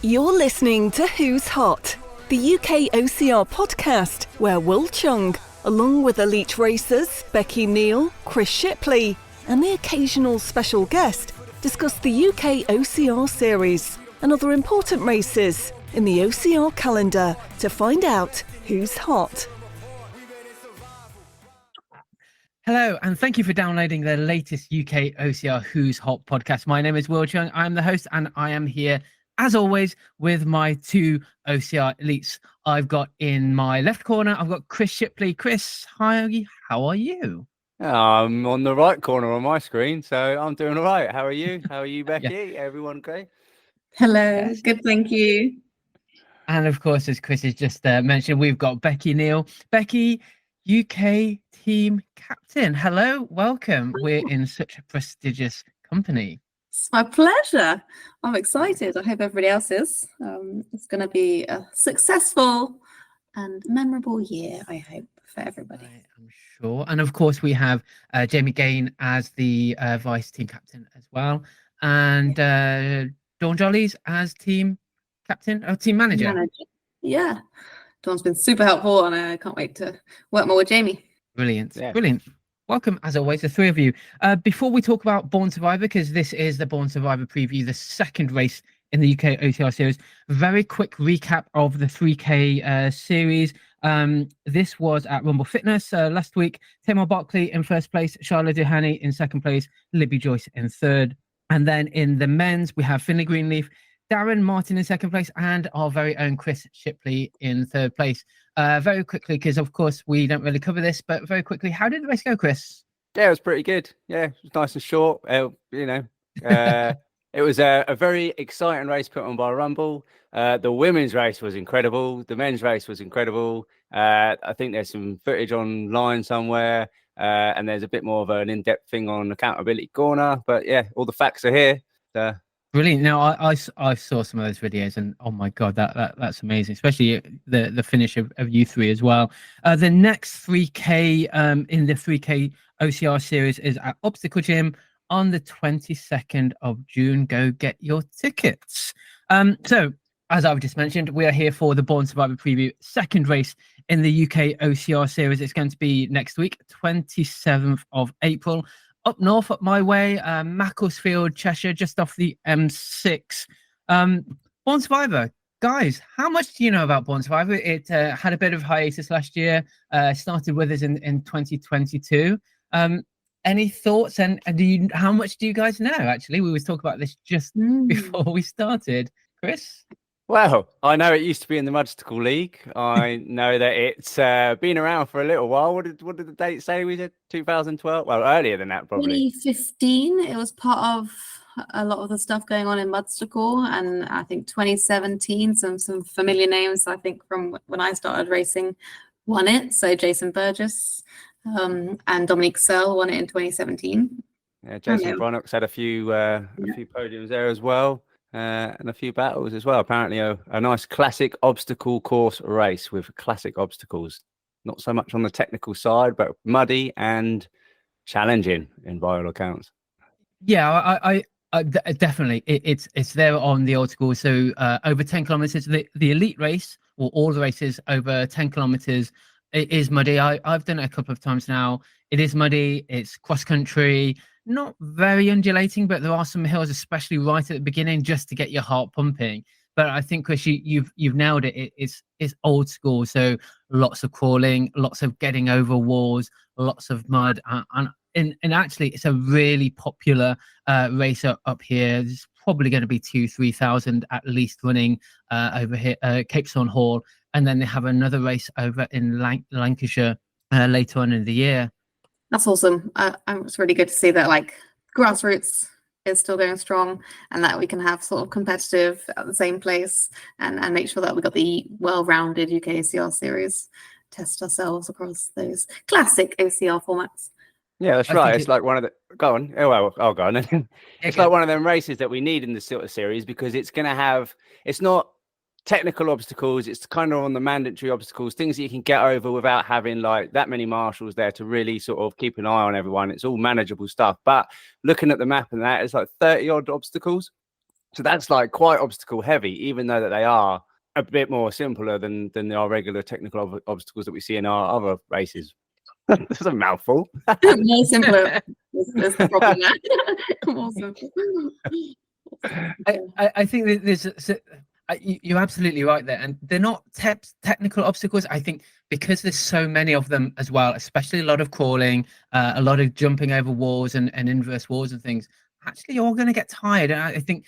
You're listening to Who's Hot, the UKOCR podcast where Wil Chung, along with elite racers Becky, Neal, Chris Shipley, and the occasional special guest, discuss the UKOCR series and other important races in the OCR calendar to find out who's hot. Hello, and thank you for downloading the latest UK OCR Who's Hot podcast. My name is Wil Chung. I'm the host, and I am here, as always, with my two OCR elites. I've got in my left corner, I've got Chris Shipley. Chris, hi, how are you? I'm on the right corner on my screen, so I'm doing all right. How are you? How are you, Becky? Yeah. Everyone okay? Hello, Yes. Good, thank you. And of course, as Chris has just mentioned, we've got Becky, Neal. Becky, UK team captain. Hello, welcome. We're in such a prestigious company. It's my pleasure. I'm excited. I hope everybody else is. It's going to be a successful and memorable year, I hope, for everybody. I'm sure. And of course, we have Jamie Gain as the vice team captain as well. And Dawn Jollies as team captain, team manager. Yeah. Dawn's been super helpful, and I can't wait to work more with Jamie. Brilliant. Yeah. Brilliant. Welcome, as always, the three of you. Before we talk about Born Survivor, because this is the Born Survivor preview, the second race in the UK OCR series, very quick recap of the 3K series. This was at Rumble Fitness last week. Tamar Barkley in first place, Charlotte Duhani in second place, Libby Joyce in third. And then in the men's, we have Finley Greenleaf, Darren Martin in second place, and our very own Chris Shipley in third place. Very quickly, because of course we don't really cover this, but very quickly, how did the race go, Chris? Yeah, it was pretty good. Yeah, it was nice and short. It was a very exciting race put on by Rumble. The women's race was incredible. The men's race was incredible. I think there's some footage online somewhere, and there's a bit more of an in-depth thing on Accountability Corner. But yeah, all the facts are here. Brilliant. Now I saw some of those videos, and oh my god, that's amazing, especially the finish of you three as well. The next 3K in the 3K OCR series is at Obstacle Gym on the 22nd of June. Go get your tickets. So as I've just mentioned, we are here for the Born Survivor preview, second race in the UK OCR series. It's going to be next week, 27th of April. Up north, up my way, Macclesfield, Cheshire, just off the M6. Born Survivor, guys, how much do you know about Born Survivor? It had a bit of hiatus last year, started with us in 2022. Any thoughts, and how much do you guys know? Actually, we was talking about this just before we started. Chris? Well, I know it used to be in the Mudstacle League. I know that it's been around for a little while. What did the date say? We did 2012. Well, earlier than that, probably. 2015, it was part of a lot of the stuff going on in Mudstacle, and I think 2017, some familiar names, I think, from when I started racing won it. So Jason Burgess and Dominique Searle won it in 2017. Yeah, Jason Brunnock's had a few podiums there as well. And a few battles as well. Apparently a nice classic obstacle course race with classic obstacles. Not so much on the technical side, but muddy and challenging by all accounts. Yeah, I definitely. It's there on the old school. So over 10 kilometers, the elite race, or all the races over 10 kilometers, it is muddy. I've done it a couple of times now. It is muddy. It's cross country. Not very undulating, but there are some hills, especially right at the beginning, just to get your heart pumping. But I think, Chris, you've nailed it. It's old school, so lots of crawling, lots of getting over walls, lots of mud, and actually, it's a really popular race up here. There's probably going to be 2,000-3,000 at least running over here, Capesthorne Hall, and then they have another race over in Lancashire later on in the year. That's awesome. It's really good to see that like grassroots is still going strong, and that we can have sort of competitive at the same place, and make sure that we got the well-rounded UK OCR series, test ourselves across those classic OCR formats. Yeah, that's right. It's like one of the go on. Oh well, I'll go on. It's like one of them races that we need in the sort of series, because it's going to have. It's not technical obstacles, it's kind of on the mandatory obstacles, things that you can get over without having like that many marshals there to really sort of keep an eye on everyone. It's all manageable stuff. But looking at the map and that, it's like 30 odd obstacles. So that's like quite obstacle heavy, even though that they are a bit more simpler than our regular technical obstacles that we see in our other races. That's a mouthful. More simpler is the problem there. More simple. I think that you're absolutely right there, and they're not technical obstacles. I think because there's so many of them as well, especially a lot of crawling, a lot of jumping over walls and inverse walls and things. Actually, you're going to get tired, and I think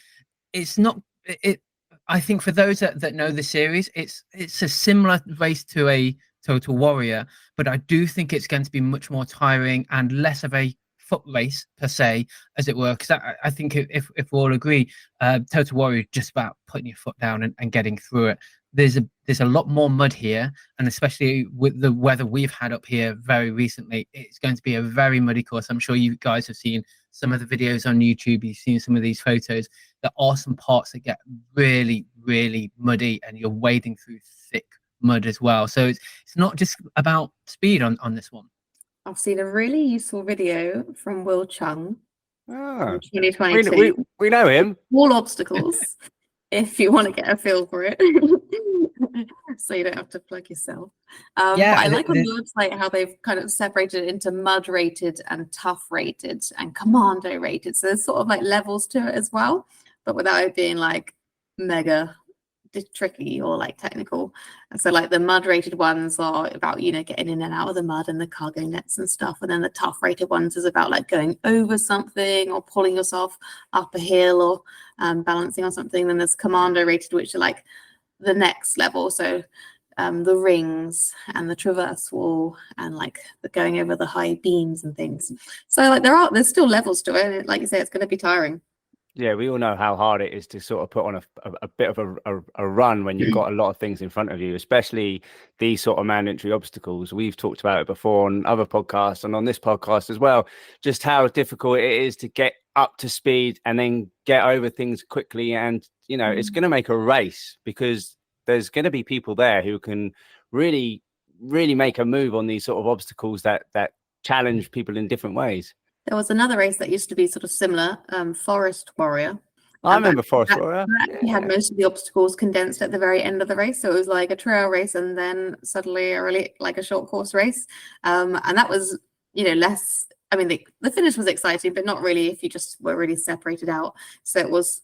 it's not it. I think for those that know the series, it's a similar race to a Total Warrior, but I do think it's going to be much more tiring and less of a foot race per se, as it were, because I think if we all agree, Total Warrior is just about putting your foot down and getting through it. There's a lot more mud here, and especially with the weather we've had up here very recently, it's going to be a very muddy course. I'm sure you guys have seen some of the videos on YouTube, you've seen some of these photos. There are some parts that get really, really muddy, and you're wading through thick mud as well. So it's not just about speed on this one. I've seen a really useful video from Wil Chung Ah, in 2022. we know him. All obstacles, if you want to get a feel for it. So you don't have to plug yourself. But I like on the website how they've kind of separated it into mud rated and tough rated and commando rated. So there's sort of like levels to it as well, but without it being like mega tricky or like technical. And so like the mud rated ones are about, you know, getting in and out of the mud and the cargo nets and stuff, and then the tough rated ones is about like going over something or pulling yourself up a hill or balancing on something. Then there's commando rated, which are like the next level, so the rings and the traverse wall and like the going over the high beams and things. So like there's still levels to it, and like you say, it's going to be tiring. Yeah, we all know how hard it is to sort of put on a bit of a run when you've got a lot of things in front of you, especially these sort of mandatory obstacles. We've talked about it before on other podcasts and on this podcast as well, just how difficult it is to get up to speed and then get over things quickly. And, you know, it's going to make a race because there's going to be people there who can really, really make a move on these sort of obstacles that challenge people in different ways. There was another race that used to be sort of similar, Forest Warrior. I remember Forest Warrior. We had most of the obstacles condensed at the very end of the race, so it was like a trail race and then suddenly a short course race, and that was, you know, less. I mean, the finish was exciting, but not really if you just were really separated out. So it was.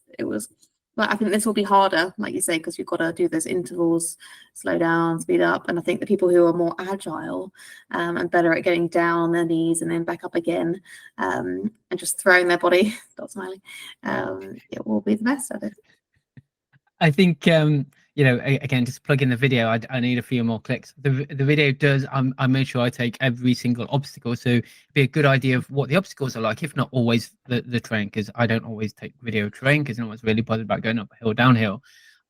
But I think this will be harder, like you say, because you've got to do those intervals, slow down, speed up. And I think the people who are more agile and better at getting down on their knees and then back up again and just throwing their body, stop smiling, it will be the best at it. I think, you know, again, just plug in the video. I need a few more clicks. The video does, I made sure I take every single obstacle. So it'd be a good idea of what the obstacles are like, if not always the terrain, because I don't always take video terrain because no one's really bothered about going up a hill, downhill.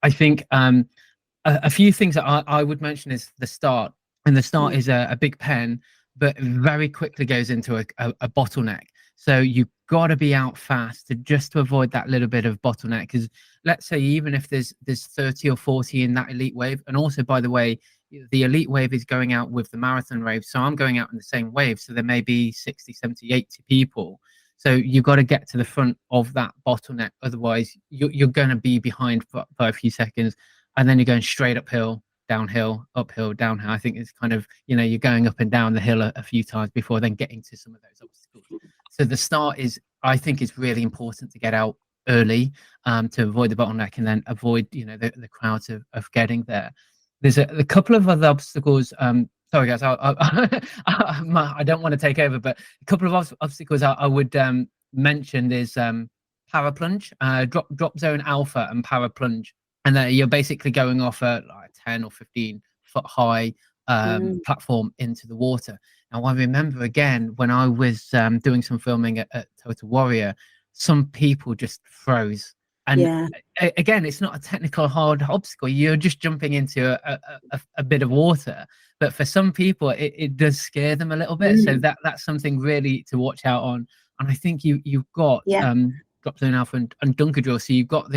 I think a few things that I would mention is the start. And the start is a big pen, but very quickly goes into a bottleneck. So you've got to be out fast to avoid that little bit of bottleneck. Because let's say even if there's 30 or 40 in that elite wave, and also, by the way, the elite wave is going out with the marathon wave. So I'm going out in the same wave. So there may be 60, 70, 80 people. So you've got to get to the front of that bottleneck. Otherwise, you're going to be behind by a few seconds. And then you're going straight uphill, downhill, uphill, downhill. I think it's kind of, you know, you're going up and down the hill a few times before then getting to some of those obstacles. So the start I think is really important to get out early to avoid the bottleneck and then avoid, you know, the crowds of getting there. There's a couple of other obstacles. Sorry guys, I don't want to take over, but a couple of obstacles I would mention is paraplunge, drop zone alpha and paraplunge. And then you're basically going off a like 10 or 15 foot high platform into the water. Now, I remember again when I was doing some filming at Total Warrior, some people just froze. And again, it's not a technical hard obstacle. You're just jumping into a bit of water. But for some people, it does scare them a little bit. So that's something really to watch out on. And I think you've got drop zone alpha and dunker drill. So you've got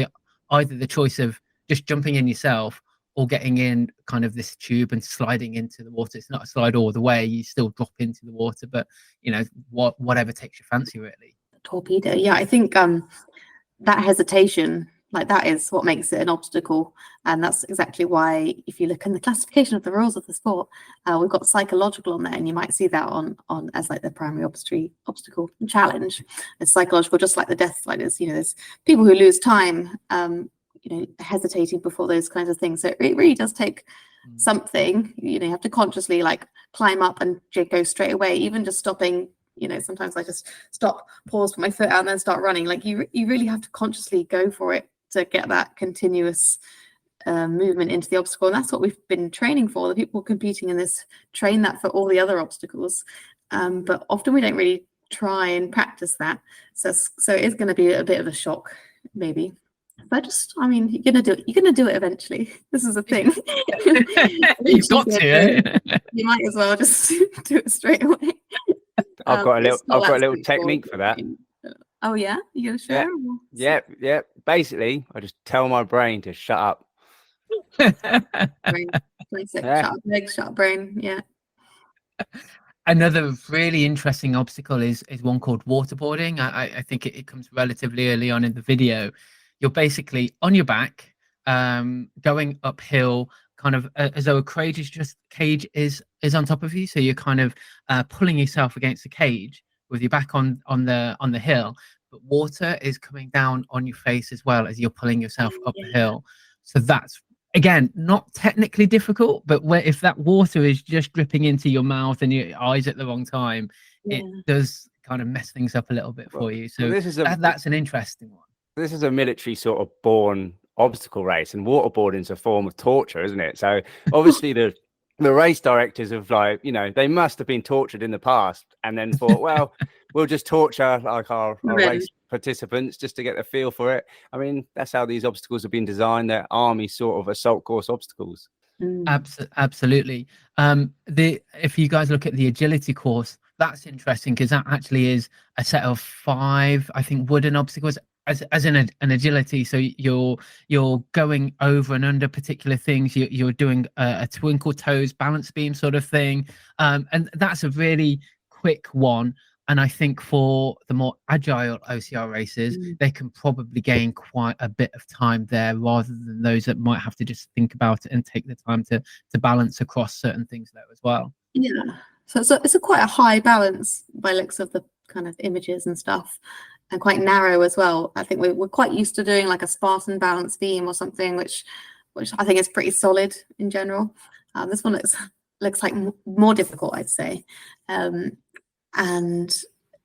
either the choice of just jumping in yourself or getting in kind of this tube and sliding into the water. It's not a slide all the way. You still drop into the water, but, you know, whatever takes your fancy, really. Torpedo. Yeah, I think that hesitation Like that is what makes it an obstacle, and that's exactly why if you look in the classification of the rules of the sport, we've got psychological on there, and you might see that on as like the primary obstacle challenge. It's psychological, just like the death sliders. There's people who lose time, hesitating before those kinds of things. So it really does take something. You have to consciously like climb up and go straight away. Even just stopping. Sometimes I just stop, pause, put my foot out, and then start running. Like you really have to consciously go for it to get that continuous movement into the obstacle. And that's what we've been training for. The people competing in this train that for all the other obstacles. But often we don't really try and practice that. So it's going to be a bit of a shock, maybe. But you're going to do it. You're going to do it eventually. This is a thing. You've got to. You might as well just do it straight away. I've got a little technique for that. Oh yeah, you gonna share? Yeah. Basically, I just tell my brain to shut up. Brain, shut up legs, shut up brain. Yeah. Another really interesting obstacle is one called waterboarding. I think it comes relatively early on in the video. You're basically on your back, going uphill, kind of as though a cage is on top of you. So you're kind of pulling yourself against the cage with your back on the hill, but water is coming down on your face as well as you're pulling yourself up the hill. So that's, again, not technically difficult, but if that water is just dripping into your mouth and your eyes at the wrong time, it does kind of mess things up a little bit for you. So that's an interesting one. This is a military sort of born obstacle race, and waterboarding is a form of torture, isn't it? So obviously the race directors have they must have been tortured in the past and then thought, well, we'll just torture like our race participants just to get a feel for it. I mean, that's how these obstacles have been designed. They're army sort of assault course obstacles. Absolutely. If you guys look at the agility course, that's interesting because that actually is a set of 5, I think, wooden obstacles as in an agility. So you're going over and under particular things. You're doing a twinkle toes balance beam sort of thing, and that's a really quick one. And I think for the more agile OCR races, they can probably gain quite a bit of time there rather than those that might have to just think about it and take the time to balance across certain things there as well. Yeah. So it's quite a high balance by looks of the kind of images and stuff, and quite narrow as well. I think we're quite used to doing like a Spartan balance beam or something, which I think is pretty solid in general. This one looks like more difficult, I'd say. And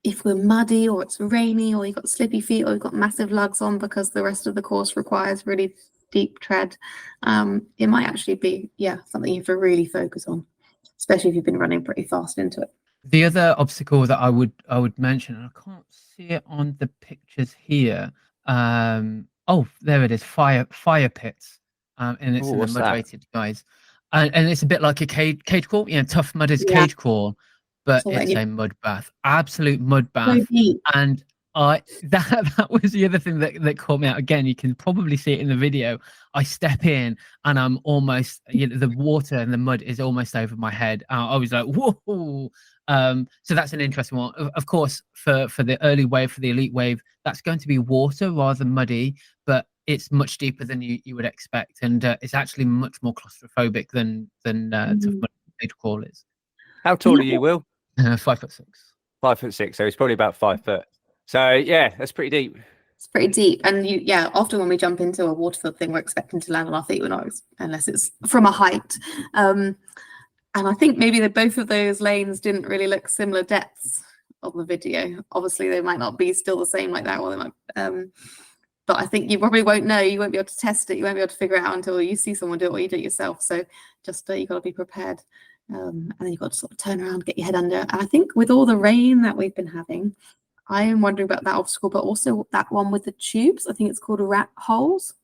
if we're muddy or it's rainy or you've got slippy feet or you've got massive lugs on because the rest of the course requires really deep tread, it might actually be something you have to really focus on, especially if you've been running pretty fast into it. The other obstacle that I would mention, and I can't see it on the pictures here. Oh, there it is, fire pits, and it's in the mud rated guys, and it's a bit like a cage crawl. Tough mud is cage crawl, but it's a mud bath, absolute mud bath, and that was the other thing that caught me out. Again, you can probably see it in the video. I step in and I'm almost, the water and the mud is almost over my head. I was like, whoa. So that's an interesting one. Of course, for the early wave, for the elite wave, that's going to be water rather than muddy, but it's much deeper than you would expect, and it's actually much more claustrophobic than tough mud cage crawl is. How tall are you, Will? 5'6". 5'6", so he's probably about 5 foot. So yeah, that's pretty deep. It's pretty deep, and often when we jump into a waterfield thing, we're expecting to land on our feet, unless it's from a height. And I think maybe both of those lanes didn't really look similar depths on the video. Obviously, they might not be still the same like that, or they might. But I think you probably won't know. You won't be able to test it. You won't be able to figure it out until you see someone do it or you do it yourself. So just you've got to be prepared. And then you've got to sort of turn around, get your head under. And I think with all the rain that we've been having, I am wondering about that obstacle, but also that one with the tubes. I think it's called rat holes.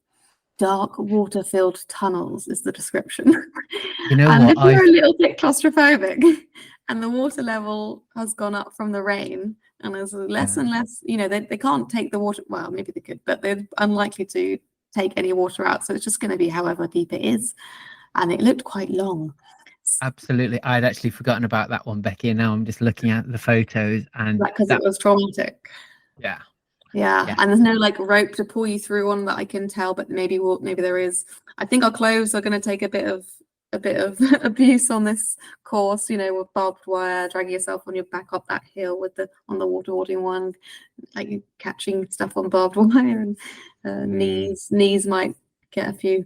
Dark water-filled tunnels is the description. You know and what? If you're a little bit claustrophobic and the water level has gone up from the rain and there's less and less, they can't take the water. Well, maybe they could, but they're unlikely to take any water out. So it's just going to be however deep it is. And it looked quite long. Absolutely. I'd actually forgotten about that one, Becky, and now I'm just looking at the photos and because it was traumatic. Yeah. Yeah, and there's no like rope to pull you through on that I can tell, but maybe there is. I think our clothes are going to take a bit of abuse on this course, with barbed wire, dragging yourself on your back up that hill on the waterboarding one, like catching stuff on barbed wire, and knees might get a few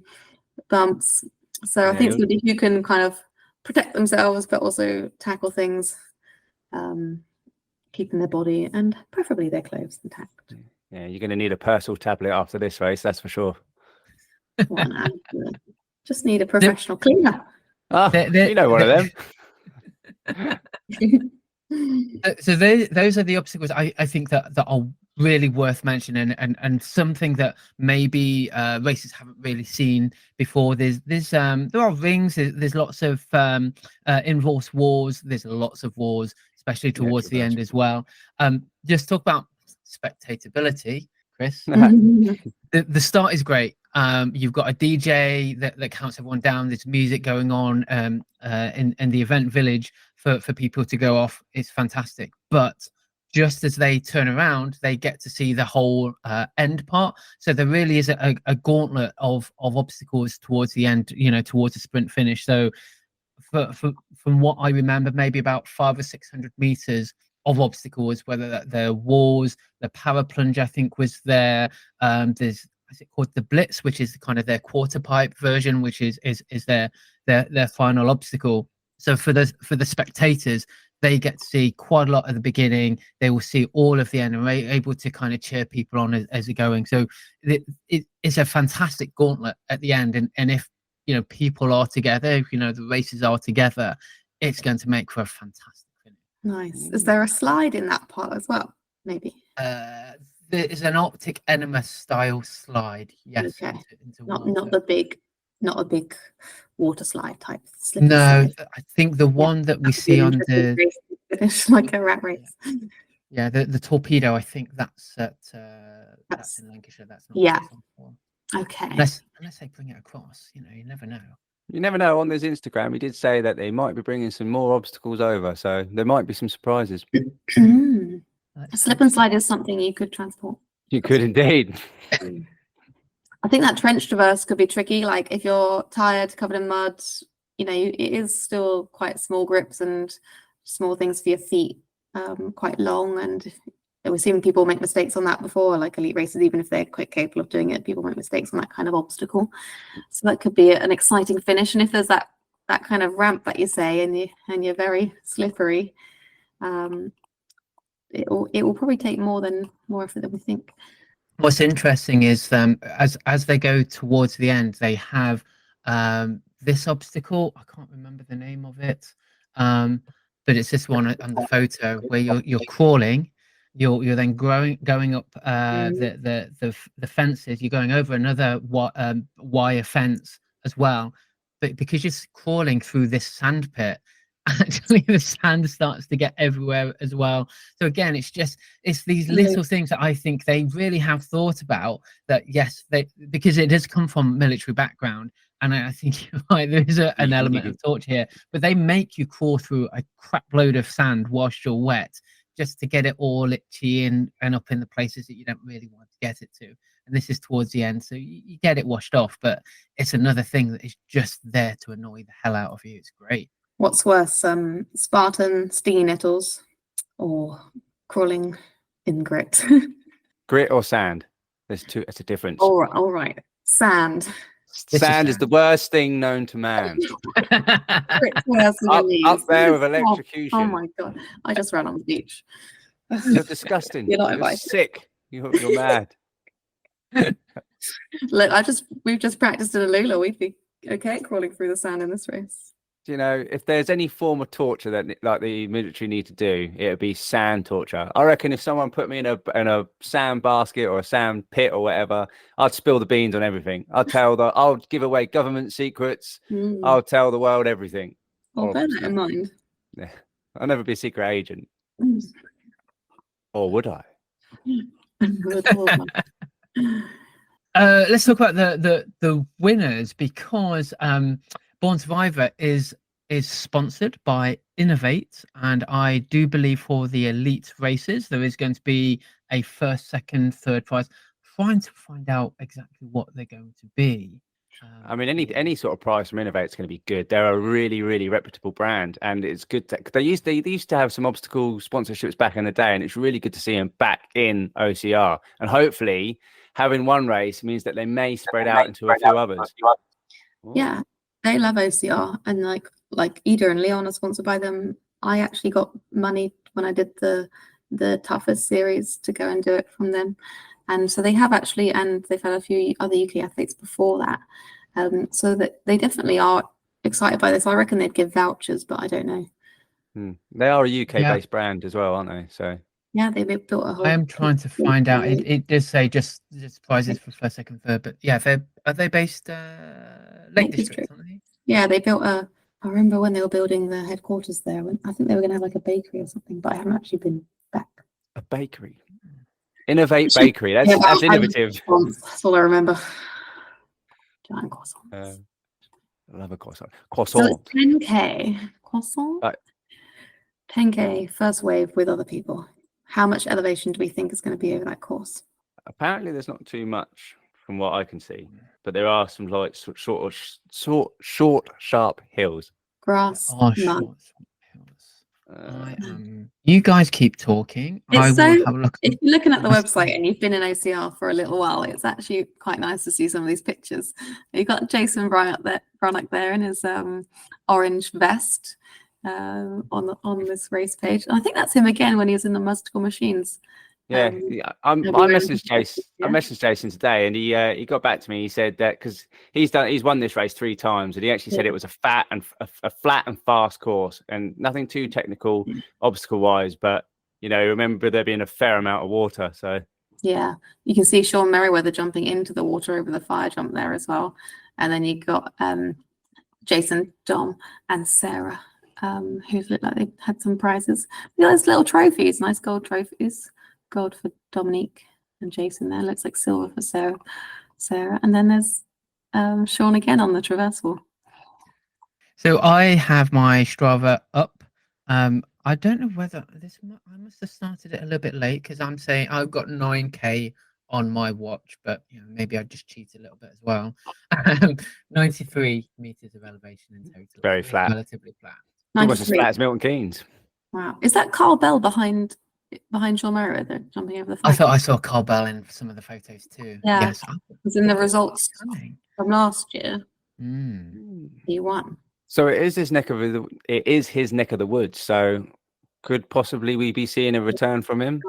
bumps. So I think it's good if you can kind of protect themselves, but also tackle things, keeping their body and preferably their clothes intact. Yeah, you're going to need a Persil tablet after this race, that's for sure. Well, just need a professional cleaner. You know one of them. So those are the obstacles I think that are really worth mentioning, and something that maybe racers haven't really seen before. There are rings. There's lots of in-horse wars. There's lots of wars, especially towards the end as well. Just talk about spectatability, Chris. The start is great. You've got a DJ that counts everyone down. There's music going on in the event village for people to go off. It's fantastic. But just as they turn around, they get to see the whole end part. So there really is a gauntlet of obstacles towards the end, towards the sprint finish. So from what I remember, maybe about 500 or 600 meters of obstacles, whether they're walls, the power plunge, I think was there. There's, is it called the Blitz, which is kind of their quarter pipe version, which is their final obstacle. So for the spectators, they get to see quite a lot at the beginning. They will see all of the end and are able to kind of cheer people on as they're going. So it's a fantastic gauntlet at the end. And if people are together, if the races are together, it's going to make for a fantastic finish. Nice. Is there a slide in that part as well? Maybe. There is an optic enema style slide. Yes. Okay. Into not a big water slide type. No, slide. I think the one that we see on the finish, like a rat race. Yeah, the torpedo. I think that's that's in Lancashire. That's not. Yeah. Okay. Unless they bring it across, you never know. You never know. On his Instagram, he did say that they might be bringing some more obstacles over, so there might be some surprises. A slip and slide is something you could transport. You could indeed. I think that trench traverse could be tricky. Like if you're tired, covered in mud, it is still quite small grips and small things for your feet, quite long. And we've seen people make mistakes on that before, like elite racers, even if they're quite capable of doing it, people make mistakes on that kind of obstacle. So that could be an exciting finish. And if there's that kind of ramp that you say, and you're very slippery, it will probably take more effort than we think. What's interesting is as they go towards the end, they have this obstacle. I can't remember the name of it, but it's this one on the photo where you're crawling. You're then going up the fences. You're going over another wire fence as well, but because you're crawling through this sand pit, actually the sand starts to get everywhere as well. So again, it's these little things that I think they really have thought about, that yes, because it does come from military background, and I think you're right, there is an element of torture here, but they make you crawl through a crap load of sand whilst you're wet, just to get it all itchy and up in the places that you don't really want to get it to. And this is towards the end, so you get it washed off, but it's another thing that is just there to annoy the hell out of you. It's great. What's worse, Spartan stinging nettles or crawling in grit? Grit or sand? It's a difference. All right. Sand. Sand is the worst thing known to man. Grit's worse than up there with electrocution. Oh my god! I just ran on the beach. You're disgusting. You're sick. You're mad. Look, we've just practiced in a Lula. We'd be okay crawling through the sand in this race. If there's any form of torture that like the military need to do, it would be sand torture. I reckon if someone put me in a sand basket or a sand pit or whatever, I'd spill the beans on everything. I'll give away government secrets. I'll tell the world everything. I'll bear that in mind. Yeah, I'll never be a secret agent. Or would I? Let's talk about the winners, because Born Survivor is sponsored by Innovate, and I do believe for the elite races there is going to be a first, second, third prize. Trying to find out exactly what they're going to be. I mean, any sort of prize from Innovate is going to be good. They're a really, really reputable brand, and it's good. They used to have some obstacle sponsorships back in the day, and it's really good to see them back in OCR. And hopefully, having one race means that they may spread out into a few others. Yeah, they love OCR, and like Ida and Leon are sponsored by them. I actually got money when I did the toughest series to go and do it from them. And so they have actually, and they've had a few other UK athletes before that. So that they definitely are excited by this. I reckon they'd give vouchers, but I don't know. They are a UK-based brand as well, aren't they? So yeah, they built a whole. I am trying to find out. It does say just prizes for first, second, third, but yeah, are they based Lake District? Aren't they? Yeah, they built I remember when they were building the headquarters there. I think they were going to have like a bakery or something, but I haven't actually been back. A bakery. Innovate Bakery. That's innovative. That's all I remember. Giant croissants. I love a croissant. Croissant. So 10K croissant. 10K first wave with other people. How much elevation do we think is going to be over that course? Apparently, there's not too much from what I can see, but there are some like short, sharp hills. Grass. Short. You guys keep talking. It's I will have a look. If you're looking at the website and you've been in OCR for a little while, it's actually quite nice to see some of these pictures. You've got Jason Bronick there in his orange vest on this race page. And I think that's him again when he was in the musical machines. Yeah, I messaged Jason. I messaged Jason today, and he got back to me. He said that because he's won this race 3 times, and he actually said it was a flat and fast course, and nothing too technical obstacle wise. But remember there being a fair amount of water. So yeah, you can see Sean Merriweather jumping into the water over the fire jump there as well, and then you got Jason, Dom, and Sarah, who looked like they had some prizes. There's little trophies, nice gold trophies. Gold for Dominique and Jason there. Looks like silver for Sarah. And then there's Sean again on the traversal. So I have my Strava up. I don't know whether I must have started it a little bit late because I'm saying I've got 9K on my watch, but maybe I just cheat a little bit as well. 93 meters of elevation in total. Very flat. Relatively flat. Almost as flat as Milton Keynes. Wow. Is that Carl Bell behind Sean Merriweather jumping over the fire? I thought I saw Carl Bell in some of the photos too. Yeah. Yes. It was in the results from last year. He won. So it is his neck of the woods. So could possibly we be seeing a return from him?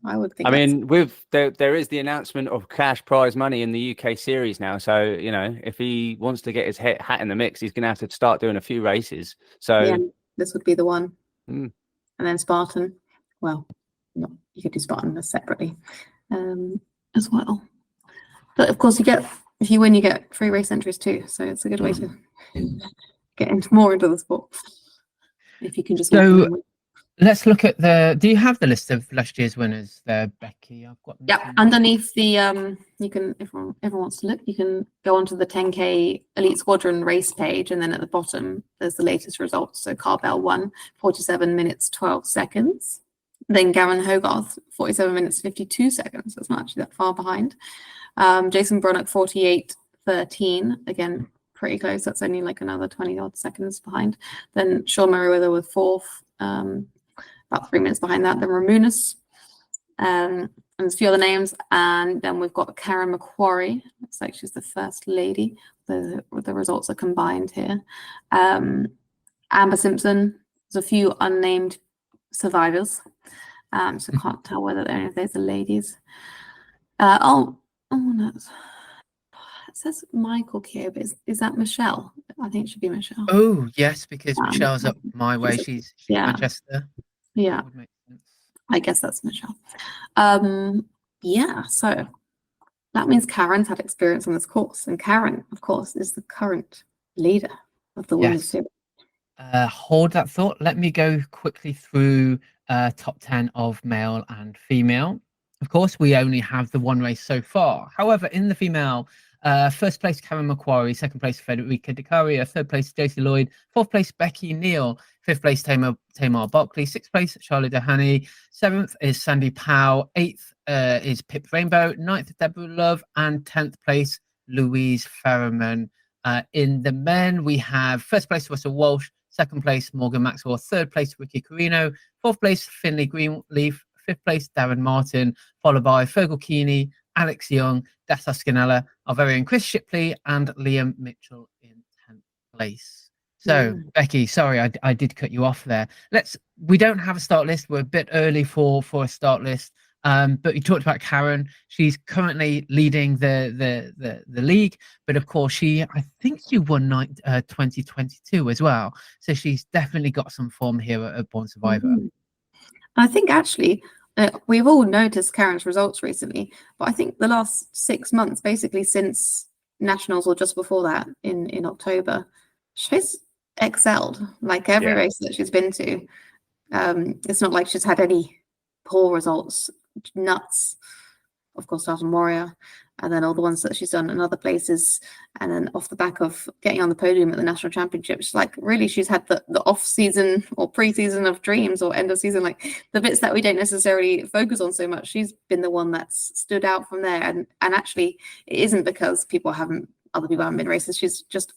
I would think. I mean, there is the announcement of cash prize money in the UK series now. So if he wants to get his hat in the mix, he's going to have to start doing a few races. So this would be the one. And then Spartan. Well, you could do Spartan separately as well. But of course, if you win, you get free race entries too. So it's a good way to get more into the sport. If you can just. So let's look at do you have the list of last year's winners there, Becky? I've got. Yeah, underneath the you can, if everyone wants to look, you can go onto the 10K Elite Squadron race page, and then at the bottom there's the latest results. So Carl Bell won 47 minutes 12 seconds. Then Gavin Hogarth 47 minutes 52 seconds. That's not actually that far behind. Jason Bronick 48:13. Again, pretty close. That's only like another 20 odd seconds behind. Then Sean Merriweather with 4th, about 3 minutes behind that. Then Ramunas. And there's a few other names, and then we've got Karen McQuarrie. Looks like she's the first lady. The results are combined here. Amber Simpson. There's a few unnamed survivors, so can't tell whether any of those are ladies. No, it says Michael here, but is that Michelle? I think it should be Michelle. Oh yes, because Michelle's up my way. She's Manchester. Yeah. I guess that's Michelle. So that means Karen's had experience on this course, and Karen, of course, is the current leader of the women's series. Hold that thought. Let me go quickly through top 10 of male and female. Of course, we only have the one race so far. However, in the female First place, Karen Macquarie. Second place, Federica Di Caria. Third place, Josie Lloyd. Fourth place, Becky Neal. Fifth place, Tamar Barkley. Sixth place, Charlotte Dehany. Seventh is Sandy Powell. Eighth is Pip Rainbow. Ninth, Deborah Love. And 10th place, Louise Ferriman. In the men, we have first place, Russell Walsh. Second place, Morgan Maxwell. Third place, Ricky Carino. Fourth place, Finley Greenleaf. Fifth place, Darren Martin. Followed by Fergal Keeney, Alex Young, Dessa Scanella, our very own Chris Shipley, and Liam Mitchell in 10th place. So, Becky, sorry, I did cut you off there. We don't have a start list. We're a bit early for a start list. But you talked about Karen. She's currently leading the league, but of course I think she won 2022 as well. So she's definitely got some form here at Born Survivor. I think actually we've all noticed Karen's results recently, but I think the last 6 months, basically since Nationals or just before that in October, she's excelled. Like every race that she's been to, it's not like she's had any poor results. Nuts, of course, Starting Warrior, and then all the ones that she's done in other places, and then off the back of getting on the podium at the national championships, like really she's had the off season or pre-season of dreams, or end of season, like the bits that we don't necessarily focus on so much. She's been the one that's stood out from there, and actually it isn't because other people haven't been racist. She's just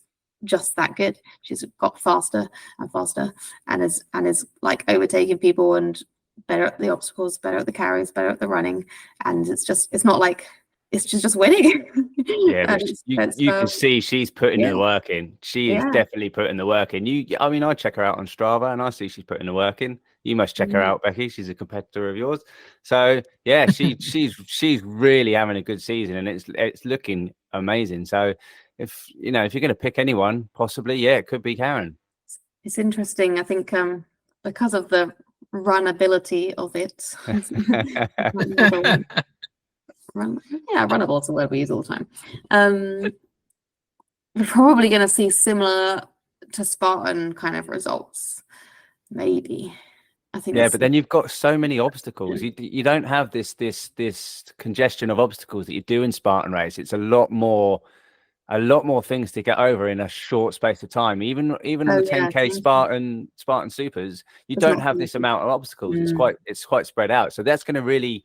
that good. She's got faster and faster, and is like overtaking people and better at the obstacles, better at the carries, better at the running, and it's not like it's just winning. Yeah, you can see she's putting the work in. She is definitely putting the work in. I mean, I check her out on Strava and I see she's putting the work in. You must check her out, Becky. She's a competitor of yours. So yeah, she's really having a good season, and it's looking amazing. So if you're going to pick anyone, possibly, it could be Karen. It's interesting. I think because of the runnability of it. Runnable is a word we use all the time. We're probably going to see similar to Spartan kind of results, maybe. I think. Yeah, but then you've got so many obstacles. You don't have this congestion of obstacles that you do in Spartan race. It's a lot more things to get over in a short space of time. Even on the 10K Spartan Supers, you don't have this amount of obstacles. It's quite spread out. So that's going to really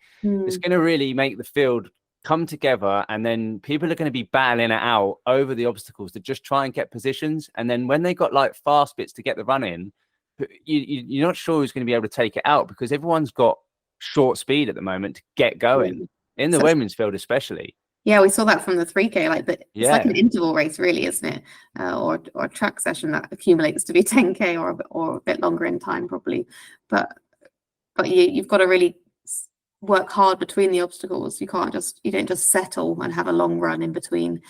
make the field come together, and then people are going to be battling it out over the obstacles to just try and get positions. And then when they got like fast bits to get the run in, you're not sure who's going to be able to take it out, because everyone's got short speed at the moment to get going in the women's field, especially. Yeah, we saw that from the 3K. It's like an interval race, really, isn't it? Or a track session that accumulates to be 10K or a bit longer in time, probably. But you've got to really work hard between the obstacles. You don't just settle and have a long run in between.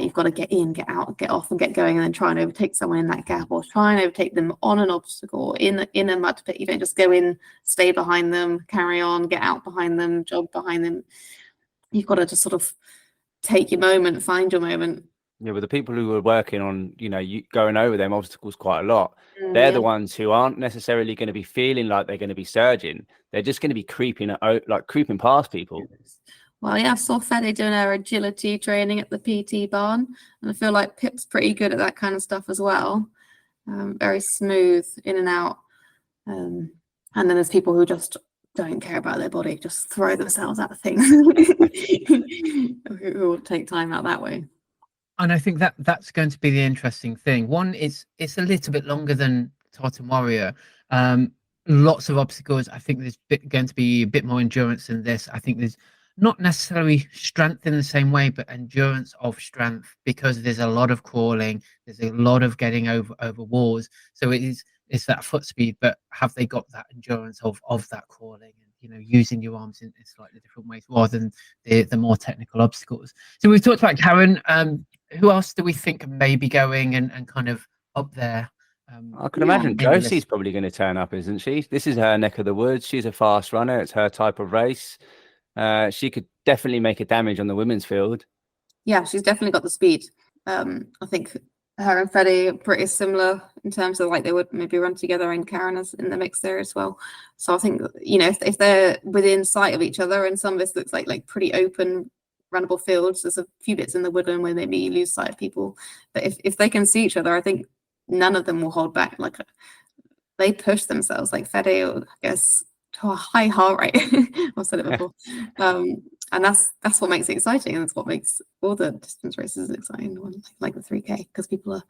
You've got to get in, get out, get off, and get going, and then try and overtake someone in that gap, or try and overtake them on an obstacle in a mud pit. You don't just go in, stay behind them, carry on, get out behind them, jog behind them. You've got to just sort of take your moment, find your moment. Yeah, but the people who are working on, going over them obstacles quite a lot, they're the ones who aren't necessarily going to be feeling like they're going to be surging. They're just going to be creeping past people. Well, yeah, I saw Fede doing her agility training at the PT barn, and I feel like Pip's pretty good at that kind of stuff as well. Very smooth in and out. And then there's people who just don't care about their body, just throw themselves at things. Who will take time out that way. And I think that's going to be the interesting thing. One, it's a little bit longer than Tartan Warrior. Lots of obstacles. I think there's going to be a bit more endurance in this. I think there's not necessarily strength in the same way, but endurance of strength, because there's a lot of crawling, there's a lot of getting over walls. So it's that foot speed, but have they got that endurance of that crawling and using your arms in slightly different ways rather than the more technical obstacles. So we've talked about Karen. Who else do we think may be going and kind of up there? I can imagine Josie's probably going to turn up, isn't she? This is her neck of the woods. She's a fast runner. It's her type of race. She could definitely make a damage on the women's field. Yeah, she's definitely got the speed. I think her and Fede are pretty similar in terms of they would maybe run together, and Karen is in the mix there as well. So I think if they're within sight of each other, and some of this looks like pretty open runnable fields. There's a few bits in the woodland where maybe you lose sight of people, but if they can see each other, I think none of them will hold back. Like they push themselves, like Fede, I guess, to a high heart rate. I've said it before, and that's what makes it exciting, and that's what makes all the distance races exciting, like the 3K, because people are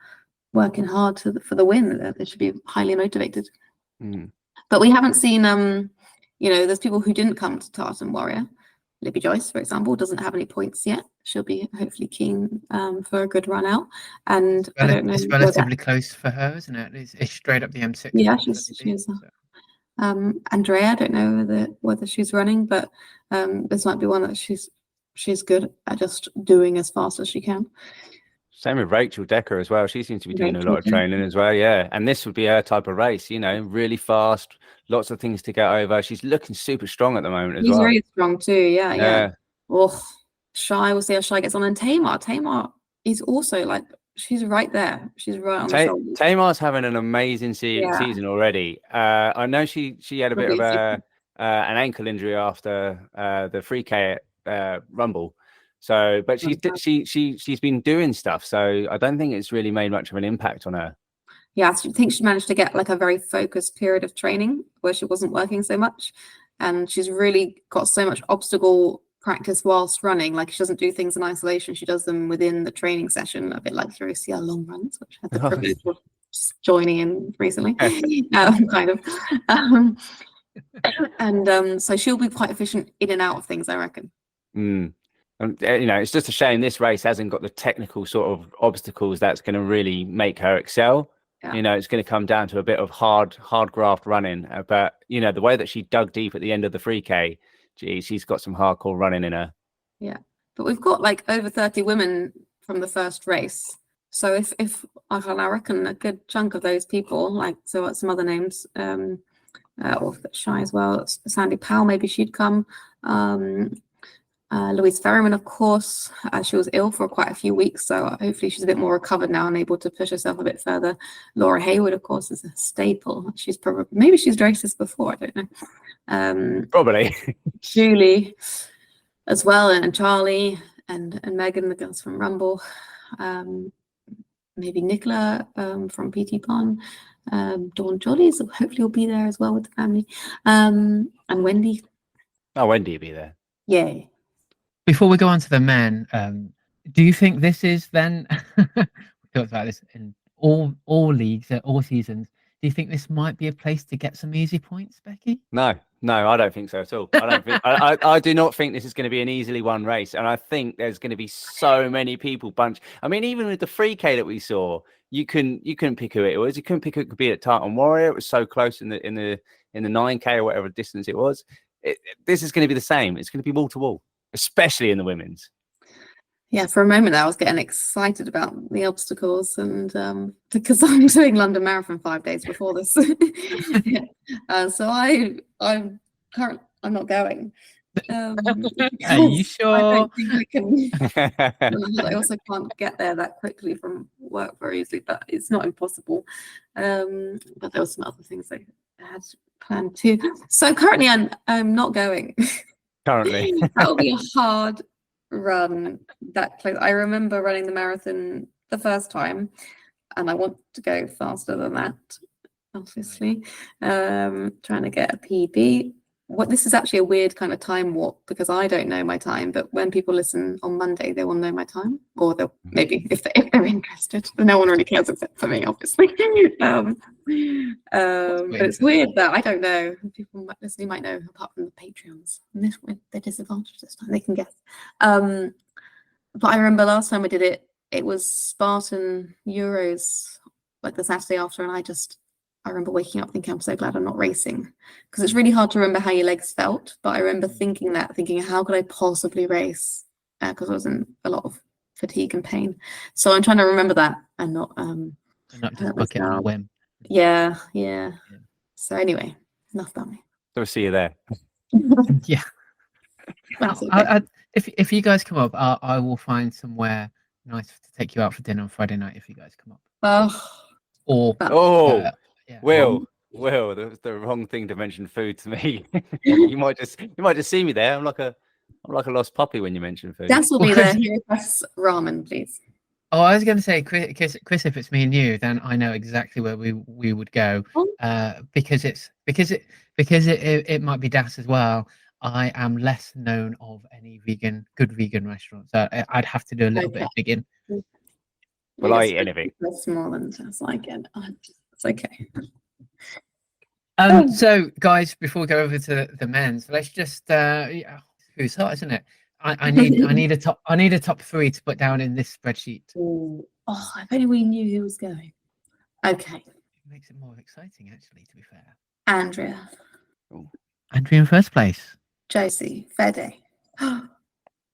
working hard for the win. They should be highly motivated. But we haven't seen there's people who didn't come to Tartan Warrior. Libby Joyce, for example, doesn't have any points yet. She'll be hopefully keen for a good run out. And I don't know, it's relatively close for her, isn't it? It's straight up the M6. Yeah, she's Andrea, I don't know whether she's running, but this might be one that she's good at just doing as fast as she can. Same with Rachel Decker as well. She seems to be doing a lot of training as well. Yeah. And this would be her type of race, really fast, lots of things to get over. She's looking super strong at the moment as well. She's very strong too. Yeah. Oh, Shy, we'll see how Shy gets on. And Tamar is also like, she's right there. She's right on the shoulders. Tamar's having an amazing season already. I know she had a bit of an ankle injury after the 3K Rumble. So, but she's been doing stuff. So I don't think it's really made much of an impact on her. Yeah, I think she managed to get like a very focused period of training where she wasn't working so much, and she's really got so much obstacle practice whilst running. Like she doesn't do things in isolation; she does them within the training session, a bit like through OCR long runs, which I had the privilege of joining in recently, kind of. So she'll be quite efficient in and out of things, I reckon. It's just a shame this race hasn't got the technical sort of obstacles that's going to really make her excel. Yeah. It's going to come down to a bit of hard graft running. But the way that she dug deep at the end of the 3K, she's got some hardcore running in her. Yeah, but we've got like over 30 women from the first race. So if I reckon a good chunk of those people, like some other names, or Shy as well, Sandy Powell, maybe she'd come. Louise Ferryman, of course, she was ill for quite a few weeks, so hopefully she's a bit more recovered now and able to push herself a bit further. Laura Hayward, of course, is a staple. She's maybe she's raced this before, I don't know. Probably. Julie as well, and Charlie and Megan, the girls from Rumble. Maybe Nicola from PT Pon. Dawn Jollies hopefully will be there as well with the family. And Wendy. Oh, Wendy will be there. Yay. Before we go on to the men, do you think this is then, we talked about this in all leagues, all seasons, do you think this might be a place to get some easy points, Becky? No, I don't think so at all. I do not think this is going to be an easily won race. And I think there's going to be so many people bunched. I mean, even with the 3K that we saw, you couldn't pick who it was. You couldn't pick who it could be at Tartan Warrior. It was so close in the 9K or whatever distance it was. This is going to be the same. It's going to be wall to wall, especially in the women's. Yeah, for a moment I was getting excited about the obstacles, and because I'm doing London Marathon 5 days before this, so I'm not going. Are you sure? I don't think I can. I also can't get there that quickly from work very easily, but it's not impossible. But there were some other things I had planned too. So currently I'm not going. Currently, that'll be a hard run that close. I remember running the marathon the first time, and I want to go faster than that, obviously. Trying to get a PB. This is actually a weird kind of time warp, because I don't know my time, but when people listen on Monday, they will know my time, or they'll maybe if they're interested. But no one really cares except for me, obviously. But it's weird that I don't know. People listening might know, apart from the Patreons. And this with the disadvantage this time, they can guess. But I remember last time I did it, it was Spartan Euros, like the Saturday after, and I remember waking up thinking, I'm so glad I'm not racing, because it's really hard to remember how your legs felt. But I remember thinking how could I possibly race? Because I was in a lot of fatigue and pain. So I'm trying to remember that and not just book it on a whim. Yeah. So anyway, enough about me. So we'll see you there. Yeah. Okay. If you guys come up, I will find somewhere nice to take you out for dinner on Friday night if you guys come up. Yeah. Will, that was the wrong thing to mention food to me. you might just see me there. I'm like a I'm like a lost puppy when you mention food. Das will be there. He requests ramen, please. Oh, I was going to say, Chris, if it's me and you, then I know exactly where we would go. Because it might be Das as well. I am less known of any good vegan restaurants. So I'd have to do a little bit of digging. Well, I eat anything. Small and just like it. It's okay. So guys, before we go over to the men's, let's just who's hot, isn't it? I need a top 3 to put down in this spreadsheet. Oh, if only we knew who was going. Okay. It makes it more exciting, actually, to be fair. Andrea. Andrea in first place. Josie. Fede.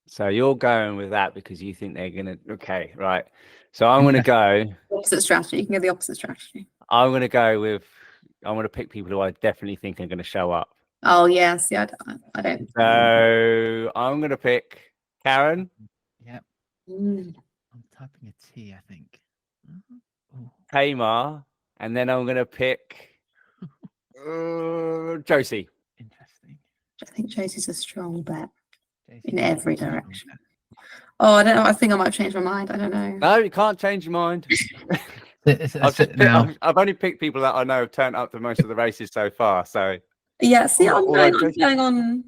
So you're going with that because you think they're gonna. Okay, right. So I'm gonna go opposite strategy. You can go the opposite strategy. I'm gonna go with. I'm gonna pick people who I definitely think are gonna show up. Oh yes, yeah. I don't. So I'm gonna pick Karen. Yep. Mm. I'm typing a T, I think. Tamar, and then I'm gonna pick Josie. Interesting. I think Josie's a strong bet Josie's in every direction. Oh, I don't know. I think I might change my mind. I don't know. No, you can't change your mind. I've only picked people that I know have turned up to most of the races so far. So yeah, see, I'm going on.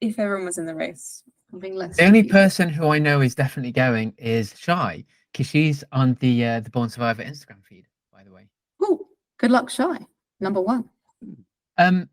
If everyone was in the race, I'm being less. The only person who I know is definitely going is Shy, because she's on the Born Survivor Instagram feed, by the way. Oh, good luck, Shy. Number 1.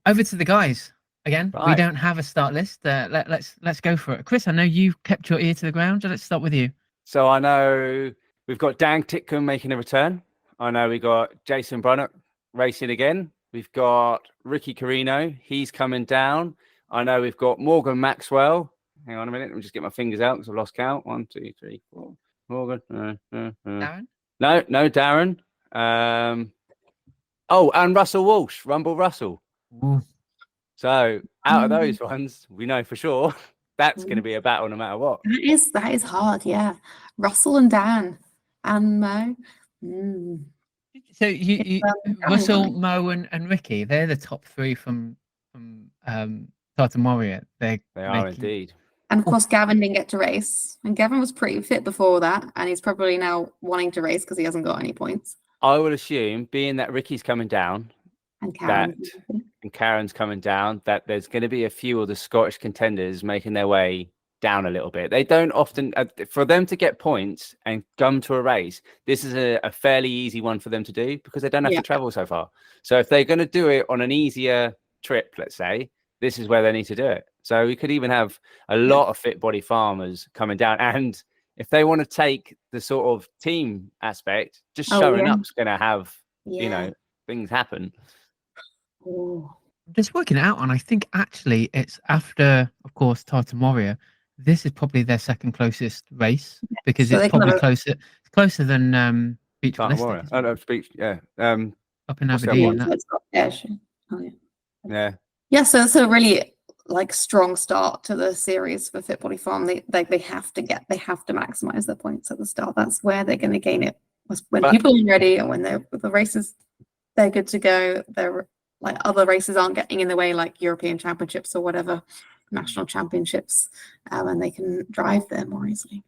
Over to the guys. Again, right. We don't have a start list. Let's go for it. Chris, I know you've kept your ear to the ground. So let's start with you. So I know we've got Dan Titcombe making a return. I know we got Jason Brunnett racing again. We've got Ricky Carino. He's coming down. I know we've got Morgan Maxwell. Hang on a minute. Let me just get my fingers out because I've lost count. 1, 2, 3, 4. Morgan. Darren? No, Darren. And Russell Walsh, Rumble Russell. Ooh. So out of those ones, we know for sure that's going to be a battle no matter what. That is hard, yeah. Russell and Dan and Mo. Mm. So you Russell, Mo, and Ricky, they're the top 3 from Tata Moria. They are indeed. And of course, Gavin didn't get to race. And Gavin was pretty fit before that. And he's probably now wanting to race because he hasn't got any points. I would assume, being that Ricky's coming down, and Karen's coming down, that there's going to be a few of the Scottish contenders making their way down a little bit. They don't often, for them to get points and come to a race, this is a fairly easy one for them to do because they don't have to travel so far. So if they're going to do it on an easier trip, let's say, this is where they need to do it. So we could even have a lot of fit body farmers coming down. And if they want to take the sort of team aspect, just showing up's going to have, things happen. Just working it out, and I think actually it's after, of course, Tata Moria. This is probably their second closest race because it's probably closer than Beach Tata Moria. Oh, no, Beach, yeah. Up in Aberdeen. Yeah, so it's a really strong start to the series for Fit Body Farm. They have to maximize their points at the start. That's where they're going to gain it. When people are ready and when the races, they're good to go. They're other races aren't getting in the way, like European Championships or whatever, national championships, and they can drive there more easily.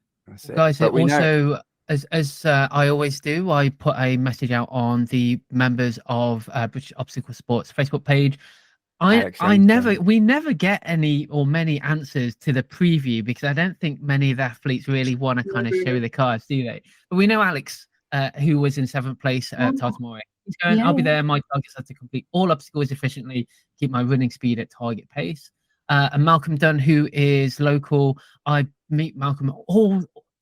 Guys, also, as I always do, I put a message out on the members of British Obstacle Sports Facebook page. We never get any or many answers to the preview because I don't think many of the athletes really want to kind of show the cars, do they? But we know Alex, who was in 7th place at Tata Moria. He's going, I'll be there. My targets are to complete all obstacles efficiently, keep my running speed at target pace. And Malcolm Dunn, who is local, I meet Malcolm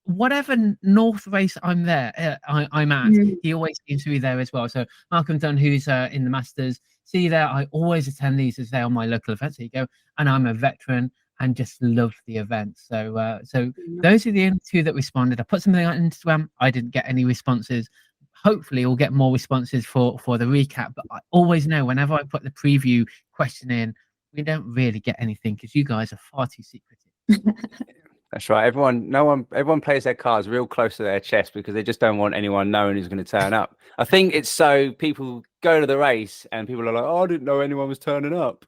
whatever North race I'm there, I'm at. He always seems to be there as well. So Malcolm Dunn, who's in the Masters, see there. I always attend these as they're on my local events. There you go. And I'm a veteran and just love the event. So those are the only 2 that responded. I put something on Instagram. I didn't get any responses. Hopefully we'll get more responses for the recap. But I always know whenever I put the preview question in, we don't really get anything because you guys are far too secretive. That's right. Everyone plays their cards real close to their chest because they just don't want anyone knowing who's going to turn up. I think it's so people go to the race and people are like, "Oh, I didn't know anyone was turning up,"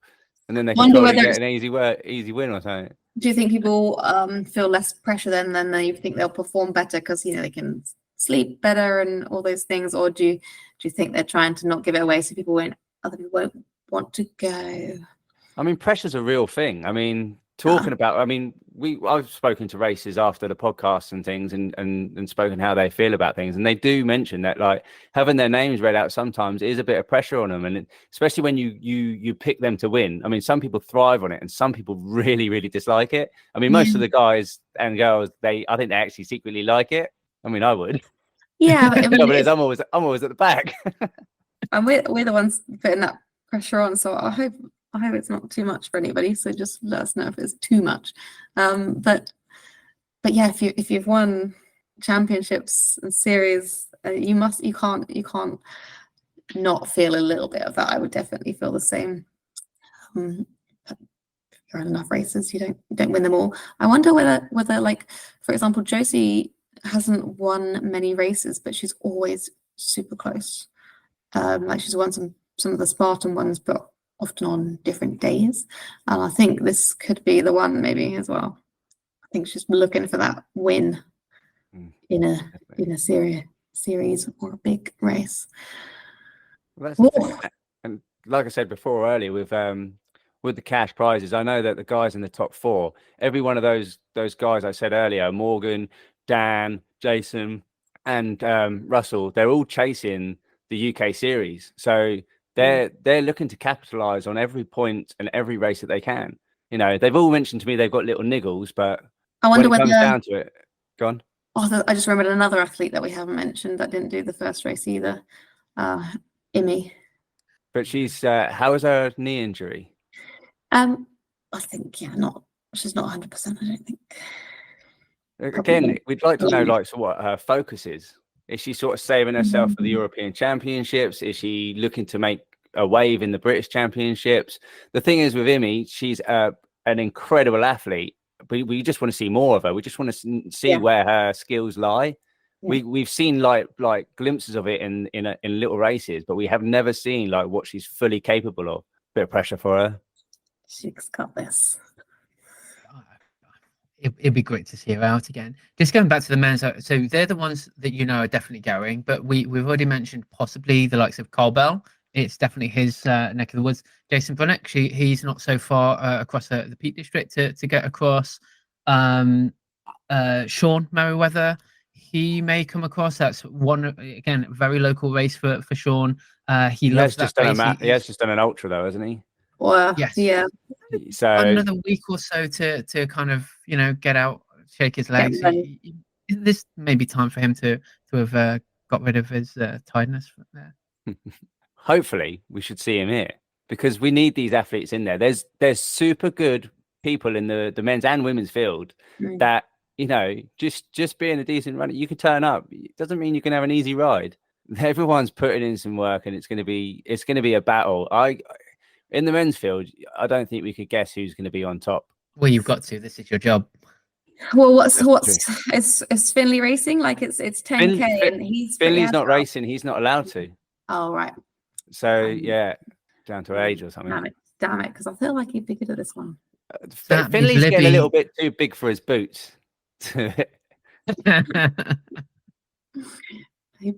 and then they can probably get an easy win or something. Do you think people feel less pressure then they think they'll perform better because they can sleep better and all those things, or do you think they're trying to not give it away so other people won't want to go? I mean, pressure's a real thing. I mean, I've spoken to racers after the podcast and things, and spoken how they feel about things, and they do mention that like having their names read out sometimes is a bit of pressure on them, and especially when you pick them to win. I mean, some people thrive on it, and some people really, really dislike it. I mean, most of the guys and girls, I think they actually secretly like it. I mean, I would. Yeah, but I'm always at the back. And we're the ones putting that pressure on, so I hope it's not too much for anybody. So just let us know if it's too much. But yeah, if you've won championships and series, you can't not feel a little bit of that. I would definitely feel the same. If you're in enough races, you don't win them all. I wonder whether like, for example, Josie hasn't won many races, but she's always super close. Like she's won some of the Spartan ones, but often on different days. And I think this could be the one maybe as well. I think she's looking for that win in a series or a big race. Well, that's the thing. And like I said before earlier, with the cash prizes, I know that the guys in the top 4, every one of those guys I said earlier, Morgan, Dan, Jason, and Russell, they're all chasing the UK series. So they're looking to capitalize on every point and every race that they can. They've all mentioned to me they've got little niggles, but I wonder when it comes down to it, go on. Oh, I just remembered another athlete that we haven't mentioned that didn't do the first race either. Imi. But she's how is her knee injury? I think she's not 100%. I don't think. Again, we'd like to know like what her focus is. Is she sort of saving herself for the European Championships? Is she looking to make a wave in the British Championships? The thing is with Imi, she's an incredible athlete, but we just want to see more of her. We just want to see where her skills lie. Yeah. We've seen like glimpses of it in little races, but we have never seen like what she's fully capable of. Bit of pressure for her. She's got this. It'd be great to see her out again. Just going back to the men's, so they're the ones that are definitely going, but we've already mentioned possibly the likes of Carl Bell. It's definitely his neck of the woods. Jason Bruneck, he's not so far across the Peak District to get across. Sean Merriweather, he may come across. That's one, again, very local race for Sean. He loves that race. He has just done an ultra though, hasn't he? Well, yes. Yeah. So another week or so to kind of get out, shake his legs. This may be time for him to have got rid of his tiredness from there. Hopefully we should see him here, because we need these athletes in there. There's super good people in the men's and women's field that just being a decent runner, you can turn up. It doesn't mean you can have an easy ride. Everyone's putting in some work, and it's going to be a battle. In the men's field, I don't think we could guess who's going to be on top. Well, you've got to. This is your job. Well, is Finley racing? Like it's 10K, and Finley's not racing. He's not allowed to. Oh right. So yeah, down to age or something. Damn it! Because I feel like he'd be good at this one. Finley's getting a little bit too big for his boots. He'd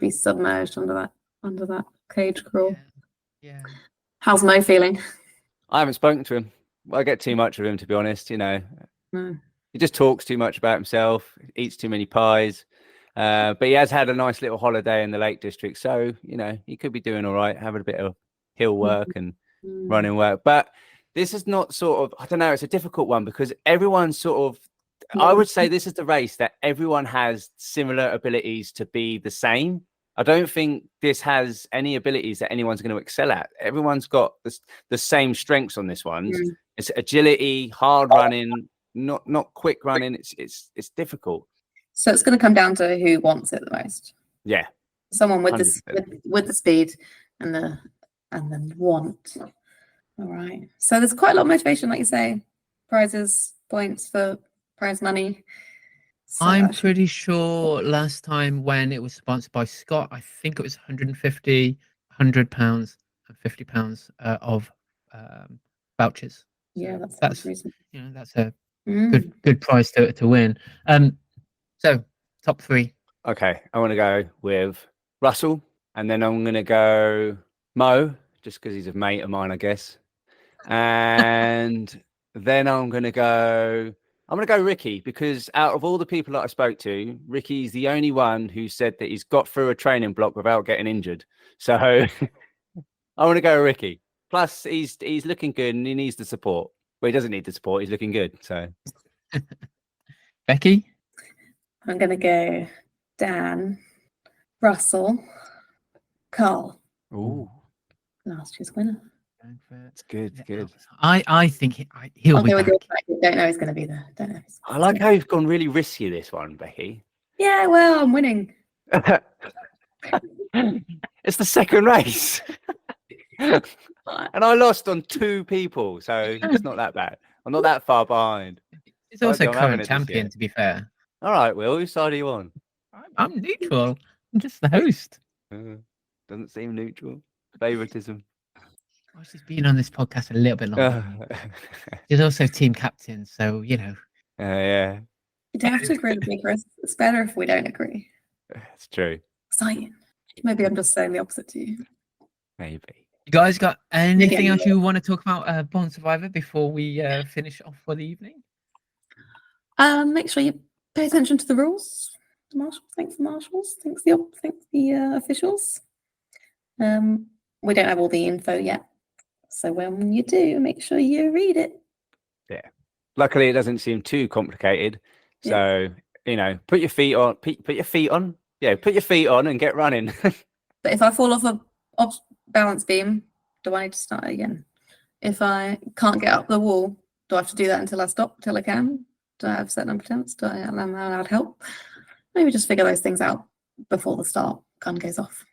be submerged under that cage crawl. Yeah. How's Mo feeling? I haven't spoken to him. I get too much of him, to be honest. He just talks too much about himself, eats too many pies. But he has had a nice little holiday in the Lake District, so he could be doing all right, having a bit of hill work and running work. But this is not sort of, I don't know, it's a difficult one because everyone's sort of, I would say this is the race that everyone has similar abilities to be the same. I don't think this has any abilities that anyone's going to excel at. Everyone's got the same strengths on this one. It's agility, hard running, not quick running. It's difficult. So it's going to come down to who wants it the most. Yeah, someone with the speed and the want. All right. So there's quite a lot of motivation, like you say. Prizes, points for prize money. So I'm pretty sure last time when it was sponsored by Scott, I think it was 150, £100 and £50 of vouchers. Yeah, that's reasonable. That's a Good prize to win. So top 3. Okay, I want to go with Russell, and then I'm going to go Mo, just because he's a mate of mine, I guess. And then I'm going to go Ricky, because out of all the people that I spoke to, Ricky's the only one who said that he's got through a training block without getting injured. So I want to go Ricky. Plus, he's looking good and he needs the support. Well, he doesn't need the support. He's looking good. So, Becky? I'm going to go Dan, Russell, Carl. ooh, Last year's winner. it's good. Good. I think he'll be back. Don't know he's going to be there. Don't know. I like how you've gone really risky this one, Becky. Yeah, well, I'm winning. It's the second race. And I lost on 2 people, so it's not that bad. I'm not that far behind. He's also current champion, to be fair. All right, Will, whose side are you on? I'm neutral. I'm just the host. Doesn't seem neutral. Favoritism. Well, she's been on this podcast a little bit longer. She's also team captain, so Yeah. You don't have to agree with me, Chris. It's better if we don't agree. It's true. Exciting. Maybe I'm just saying the opposite to you. Maybe. You guys got anything else you want to talk about Born Survivor before we finish off for the evening? Make sure you pay attention to the rules. The marshals, thanks the marshals, thanks the officials. We don't have all the info yet, so when you do, make sure you read it. Yeah. Luckily, it doesn't seem too complicated. So put your feet on. Put your feet on. Yeah, put your feet on and get running. But if I fall off a balance beam, do I need to start again? If I can't get up the wall, do I have to do that until I stop, till I can? Do I have a certain number of attempts? Do I am I allowed help? Maybe just figure those things out before the start gun goes off.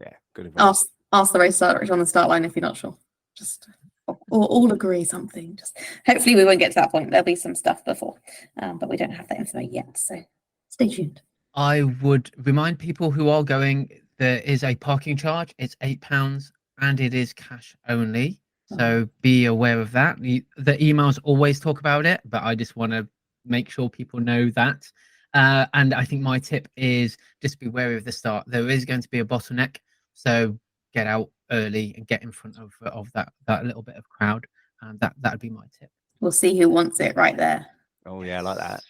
Yeah, good advice. Ask the race starter on the start line if you're not sure. Just or all agree something. Just hopefully we won't get to that point. There'll be some stuff before, but we don't have that info yet. So stay tuned. I would remind people who are going, there is a parking charge. It's £8 and it is cash only. So be aware of that. The emails always talk about it, but I just want to make sure people know that. And I think my tip is just be wary of the start. There is going to be a bottleneck, so get out early and get in front of that little bit of crowd. And that would be my tip. We'll see who wants it right there. Oh yeah, I like that.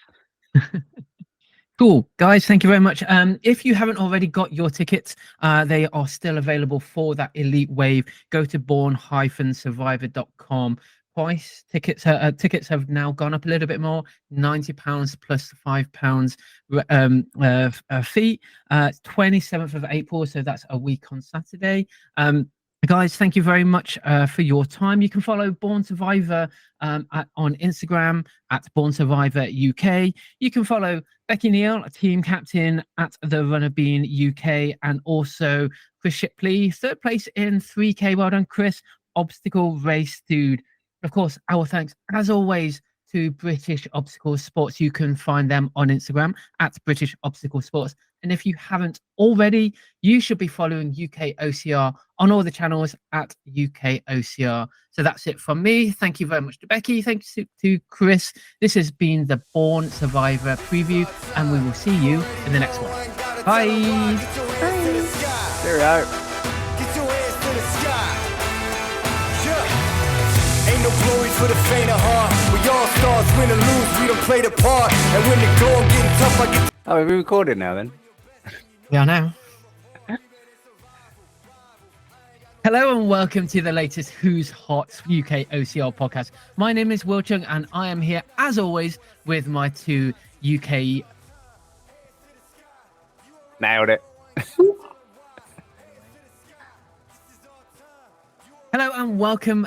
Cool, guys. Thank you very much. If you haven't already got your tickets, they are still available for that elite wave. Go to born-survivor.com. Price tickets have now gone up a little bit more, £90 plus £5 fee. 27th of April, so that's a week on Saturday. Guys, thank you very much for your time. You can follow Born Survivor on Instagram at Born Survivor UK. You can follow Becky Neal, team captain at the Runner Bean UK, and also Chris Shipley, 3rd place in 3K. Well done, Chris. Obstacle race dude. Of course, our thanks, as always, to British Obstacle Sports. You can find them on Instagram at British Obstacle Sports. And if you haven't already, you should be following UKOCR on all the channels at UKOCR. So that's it from me. Thank you very much to Becky. Thanks to Chris. This has been the Born Survivor preview, and we will see you in the next one. Bye. Bye. Cheerio. Ain't no glory for the faint of heart. We all stars, win or lose, we don't play the part. And when the going getting tough, I get. Oh, we're recording now then. We are now. Hello and welcome to the latest Who's Hot UK OCR podcast. My name is Wil Chung and I am here as always with my 2 UK. Nailed it. Hello and welcome